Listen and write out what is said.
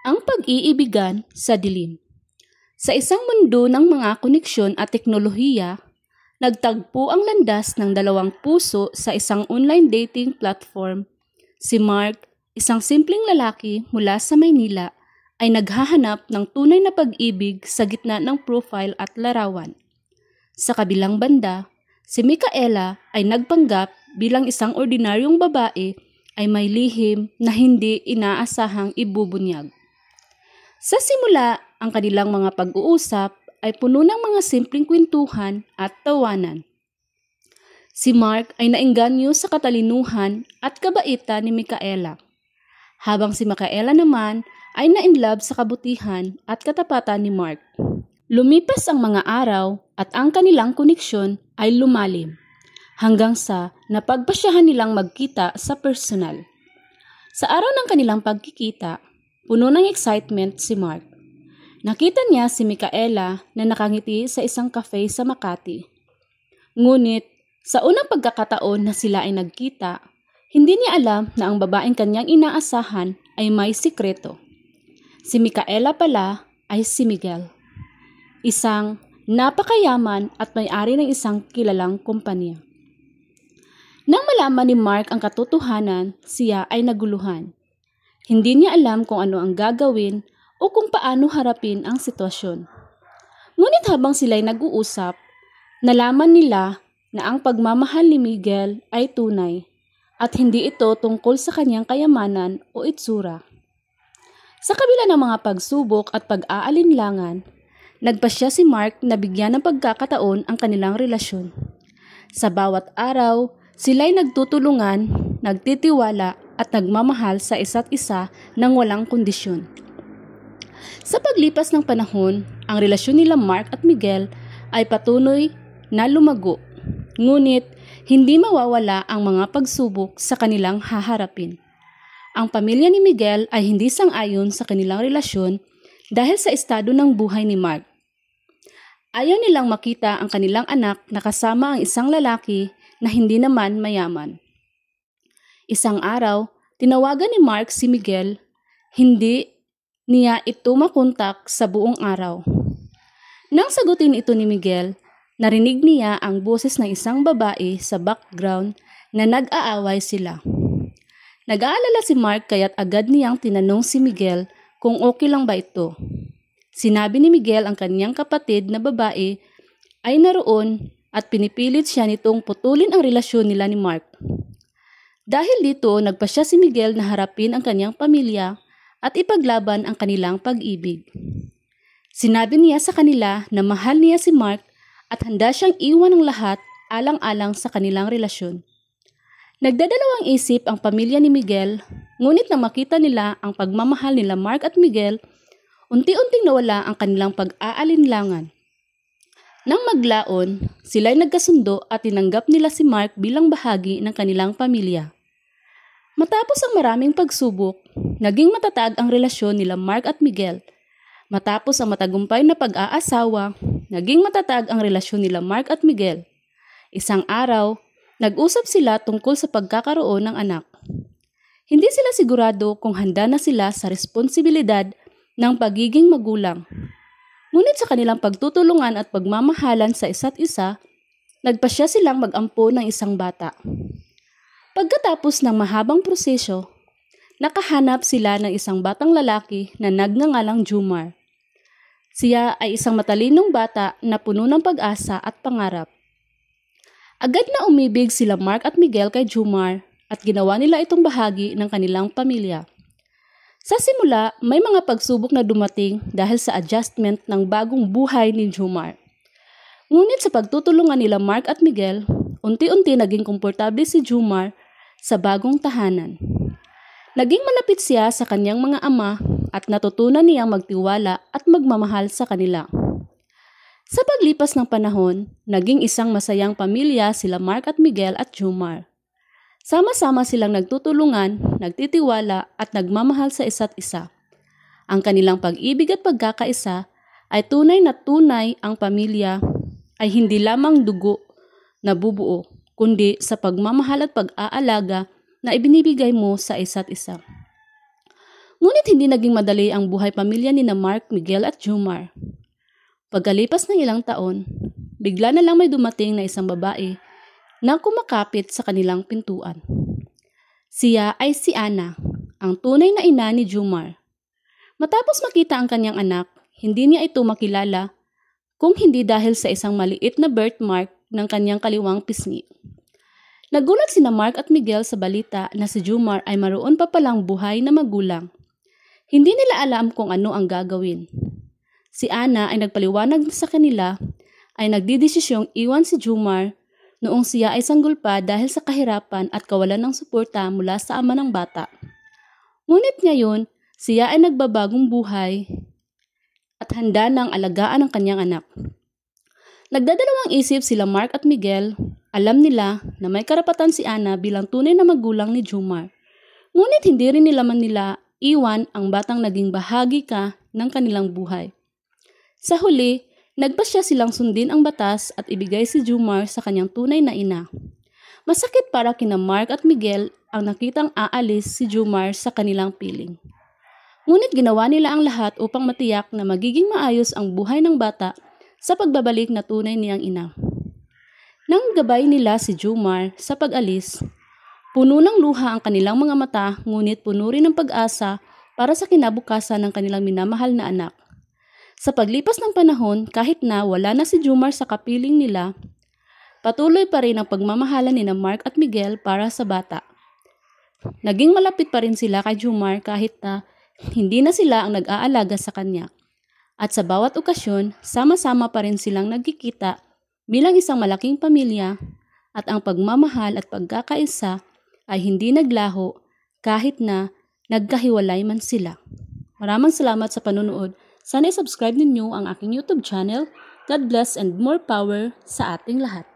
Ang pag-iibigan sa dilim. Sa isang mundo ng mga koneksyon at teknolohiya, nagtagpo ang landas ng dalawang puso sa isang online dating platform. Si Mark, isang simpleng lalaki mula sa Maynila, ay naghahanap ng tunay na pag-ibig sa gitna ng profile at larawan. Sa kabilang banda, si Micaela ay nagpanggap bilang isang ordinaryong babae ay may lihim na hindi inaasahang ibubunyag. Sa simula, ang kanilang mga pag-uusap ay puno ng mga simpleng kwentuhan at tawanan. Si Mark ay naengganyo sa katalinuhan at kabaitan ni Micaela, habang si Micaela naman ay na-inlove sa kabutihan at katapatan ni Mark. Lumipas ang mga araw at ang kanilang koneksyon ay lumalim, hanggang sa napagpasyahan nilang magkita sa personal. Sa araw ng kanilang pagkikita, puno ng excitement si Mark. Nakita niya si Micaela na nakangiti sa isang cafe sa Makati. Ngunit, sa unang pagkakataon na sila ay nagkita, hindi niya alam na ang babaeng kanyang inaasahan ay may sikreto. Si Micaela pala ay si Miguel, isang napakayaman at may-ari ng isang kilalang kumpanya. Nang malaman ni Mark ang katotohanan, siya ay naguluhan. Hindi niya alam kung ano ang gagawin o kung paano harapin ang sitwasyon. Ngunit habang sila'y nag-uusap, nalaman nila na ang pagmamahal ni Miguel ay tunay at hindi ito tungkol sa kanyang kayamanan o itsura. Sa kabila ng mga pagsubok at pag-aalinlangan, nagpasya si Mark na bigyan ng pagkakataon ang kanilang relasyon. Sa bawat araw, sila'y nagtutulungan, nagtitiwala at nagmamahal sa isa't isa ng walang kondisyon. Sa paglipas ng panahon, ang relasyon nila Mark at Miguel ay patuloy na lumago, ngunit hindi mawawala ang mga pagsubok sa kanilang haharapin. Ang pamilya ni Miguel ay hindi sang-ayon sa kanilang relasyon dahil sa estado ng buhay ni Mark. Ayaw nilang makita ang kanilang anak na kasama ang isang lalaki na hindi naman mayaman. Isang araw, tinawagan ni Mark si Miguel. Hindi niya ito makontak sa buong araw. Nang sagutin ito ni Miguel, narinig niya ang boses ng isang babae sa background na nag-aaway sila. Nag-aalala si Mark kaya't agad niyang tinanong si Miguel kung okay lang ba ito. Sinabi ni Miguel ang kanyang kapatid na babae ay naroon at pinipilit siya nitong putulin ang relasyon nila ni Mark. Dahil dito, nagpasya si Miguel na harapin ang kanyang pamilya at ipaglaban ang kanilang pag-ibig. Sinabi niya sa kanila na mahal niya si Mark at handa siyang iwan ng lahat alang-alang sa kanilang relasyon. Nagdadalawang isip ang pamilya ni Miguel, ngunit nang makita nila ang pagmamahal nila Mark at Miguel, unti-unting nawala ang kanilang pag-aalinlangan. Nang maglaon, sila'y nagkasundo at tinanggap nila si Mark bilang bahagi ng kanilang pamilya. Matapos ang maraming pagsubok, naging matatag ang relasyon nila Mark at Miguel. Matapos ang matagumpay na pag-aasawa, naging matatag ang relasyon nila Mark at Miguel. Isang araw, nag-usap sila tungkol sa pagkakaroon ng anak. Hindi sila sigurado kung handa na sila sa responsibilidad ng pagiging magulang. Ngunit sa kanilang pagtutulungan at pagmamahalan sa isa't isa, nagpasya silang mag-ampo ng isang bata. Pagkatapos ng mahabang proseso, nakahanap sila ng isang batang lalaki na nagngangalang Jumar. Siya ay isang matalinong bata na puno ng pag-asa at pangarap. Agad na umibig sila Mark at Miguel kay Jumar at ginawa nila itong bahagi ng kanilang pamilya. Sa simula, may mga pagsubok na dumating dahil sa adjustment ng bagong buhay ni Jumar. Ngunit sa pagtutulungan nila Mark at Miguel, unti-unti naging komportable si Jumar sa bagong tahanan. Naging malapit siya sa kanyang mga ama at natutunan niyang magtiwala at magmamahal sa kanila. Sa paglipas ng panahon, naging isang masayang pamilya sila Mark at Miguel at Jumar. Sama-sama silang nagtutulungan, nagtitiwala at nagmamahal sa isa't isa. Ang kanilang pag-ibig at pagkakaisa ay tunay na tunay. Ang pamilya ay hindi lamang dugo na bubuo, kundi sa pagmamahal at pag-aalaga na ibinibigay mo sa isa't isa. Ngunit hindi naging madali ang buhay pamilya ni na Mark, Miguel at Jomar. Pagkalipas ng ilang taon, bigla na lang may dumating na isang babae na kumakapit sa kanilang pintuan. Siya ay si Ana, ang tunay na ina ni Jomar. Matapos makita ang kanyang anak, hindi niya ito makilala kung hindi dahil sa isang maliit na birthmark ng kanyang kaliwang pisngi. Nagulat sina Mark at Miguel sa balita na si Jomar ay maroon pa palang buhay na magulang. Hindi nila alam kung ano ang gagawin. Si Ana ay nagpaliwanag sa kanila ay nagdidesisyong iwan si Jomar noong siya ay sanggol pa dahil sa kahirapan at kawalan ng suporta mula sa ama ng bata. Ngunit ngayon, siya ay nagbabagong buhay at handa ng alagaan ang kanyang anak. Nagdadalawang isip sila Mark at Miguel. Alam nila na may karapatan si Ana bilang tunay na magulang ni Jomar. Ngunit hindi rin nila iwan ang batang naging bahagi ka ng kanilang buhay. Sa huli, nagpasya silang sundin ang batas at ibigay si Jomar sa kanyang tunay na ina. Masakit para kina Mark at Miguel ang nakitang aalis si Jomar sa kanilang piling. Ngunit ginawa nila ang lahat upang matiyak na magiging maayos ang buhay ng bata sa pagbabalik na tunay niyang ina. Nang gabay nila si Jomar sa pag-alis, puno ng luha ang kanilang mga mata, ngunit puno rin ng pag-asa para sa kinabukasan ng kanilang minamahal na anak. Sa paglipas ng panahon, kahit na wala na si Jomar sa kapiling nila, patuloy pa rin ang pagmamahalan ni Mark at Miguel para sa bata. Naging malapit pa rin sila kay Jomar kahit na hindi na sila ang nag-aalaga sa kanya. At sa bawat okasyon, sama-sama pa rin silang nagkikita bilang isang malaking pamilya, at ang pagmamahal at pagkakaisa ay hindi naglaho kahit na nagkahiwalay man sila. Maraming salamat sa panunood. Sana i-subscribe ninyo ang aking YouTube channel. God bless and more power sa ating lahat.